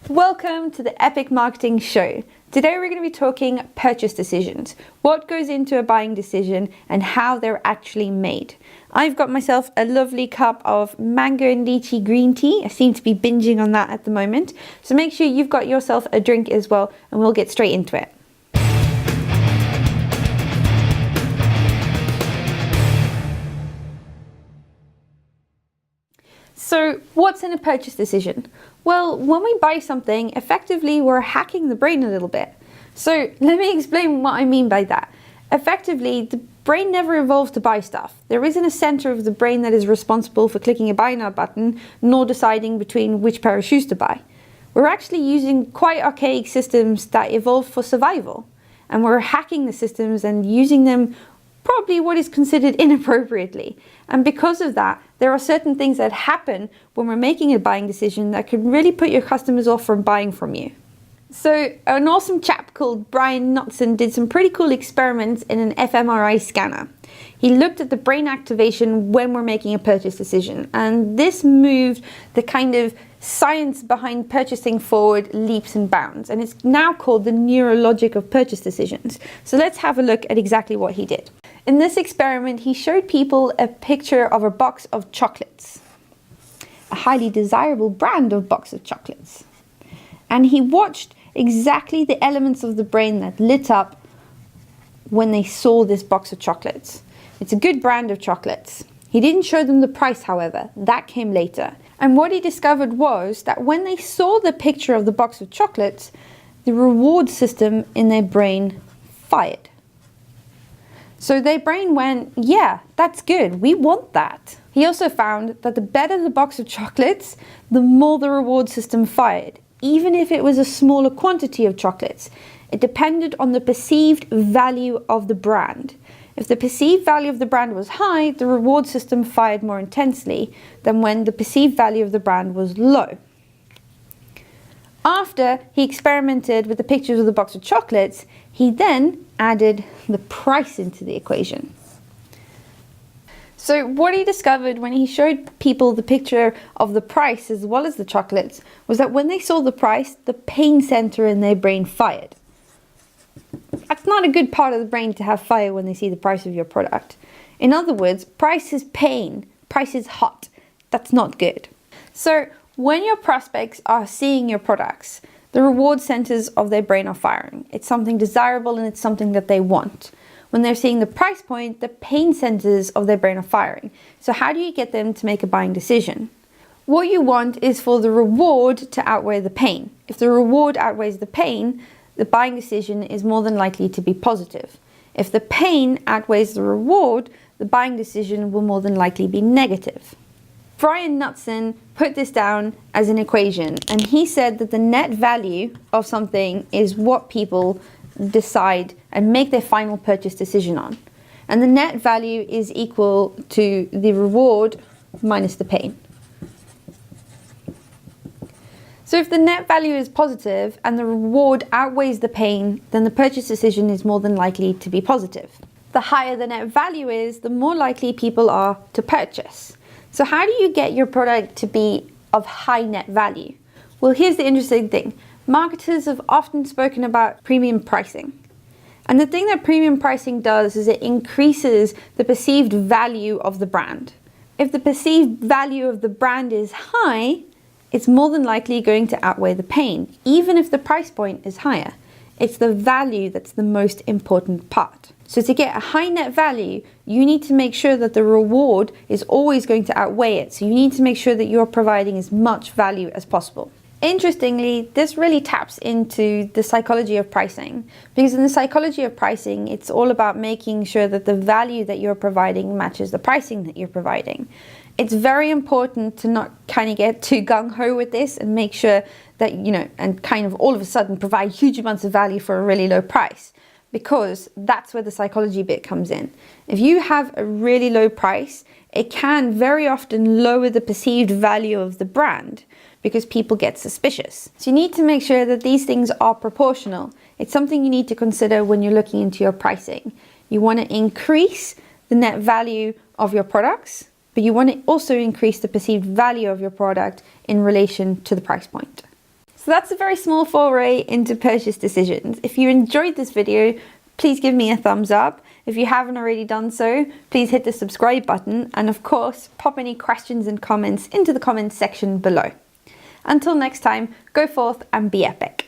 Welcome to the Epic Marketing Show. Today we're going to be talking purchase decisions, what goes into a buying decision and how they're actually made. I've got myself a lovely cup of mango and lychee green tea. I seem to be binging on that at the moment. So make sure you've got yourself a drink as well and we'll get straight into it. So what's in a purchase decision? Well, when we buy something, effectively we're hacking the brain a little bit. So let me explain what I mean by that. Effectively, the brain never evolved to buy stuff. There isn't a center of the brain that is responsible for clicking a buy now button, nor deciding between which pair of shoes to buy. We're actually using quite archaic systems that evolved for survival. And we're hacking the systems and using them probably what is considered inappropriately. And because of that, there are certain things that happen when we're making a buying decision that could really put your customers off from buying from you. So an awesome chap called Brian Knutson did some pretty cool experiments in an fMRI scanner. He looked at the brain activation when we're making a purchase decision, and this moved the kind of science behind purchasing forward leaps and bounds, and it's now called the neurologic of purchase decisions. So let's have a look at exactly what he did. In this experiment, he showed people a picture of a box of chocolates, a highly desirable brand of box of chocolates. And he watched exactly the elements of the brain that lit up when they saw this box of chocolates. It's a good brand of chocolates. He didn't show them the price, however. That came later. And what he discovered was that when they saw the picture of the box of chocolates, the reward system in their brain fired. So their brain went, yeah, that's good, we want that. He also found that the better the box of chocolates, the more the reward system fired, even if it was a smaller quantity of chocolates. It depended on the perceived value of the brand. If the perceived value of the brand was high, the reward system fired more intensely than when the perceived value of the brand was low. After he experimented with the pictures of the box of chocolates, he then added the price into the equation. So what he discovered when he showed people the picture of the price as well as the chocolates was that when they saw the price, the pain center in their brain fired. That's not a good part of the brain to have fire when they see the price of your product. In other words, price is pain, price is hot. That's not good. So when your prospects are seeing your products, the reward centers of their brain are firing. It's something desirable and it's something that they want. When they're seeing the price point, the pain centers of their brain are firing. So how do you get them to make a buying decision? What you want is for the reward to outweigh the pain. If the reward outweighs the pain, the buying decision is more than likely to be positive. If the pain outweighs the reward, the buying decision will more than likely be negative. Brian Knutson put this down as an equation, and he said that the net value of something is what people decide and make their final purchase decision on. And the net value is equal to the reward minus the pain. So if the net value is positive and the reward outweighs the pain, then the purchase decision is more than likely to be positive. The higher the net value is, the more likely people are to purchase. So how do you get your product to be of high net value? Well, here's the interesting thing. Marketers have often spoken about premium pricing. And the thing that premium pricing does is it increases the perceived value of the brand. If the perceived value of the brand is high, it's more than likely going to outweigh the pain, even if the price point is higher. It's the value that's the most important part. So to get a high net value, you need to make sure that the reward is always going to outweigh it. So you need to make sure that you're providing as much value as possible. Interestingly, this really taps into the psychology of pricing, because in the psychology of pricing, it's all about making sure that the value that you're providing matches the pricing that you're providing. It's very important to not kind of get too gung-ho with this and make sure that, and kind of all of a sudden provide huge amounts of value for a really low price, because that's where the psychology bit comes in. If you have a really low price, it can very often lower the perceived value of the brand because people get suspicious. So you need to make sure that these things are proportional. It's something you need to consider when you're looking into your pricing. You want to increase the net value of your products, but you want to also increase the perceived value of your product in relation to the price point. So that's a very small foray into purchase decisions. If you enjoyed this video, please give me a thumbs up. If you haven't already done so, please hit the subscribe button, and of course, pop any questions and comments into the comments section below. Until next time, go forth and be epic.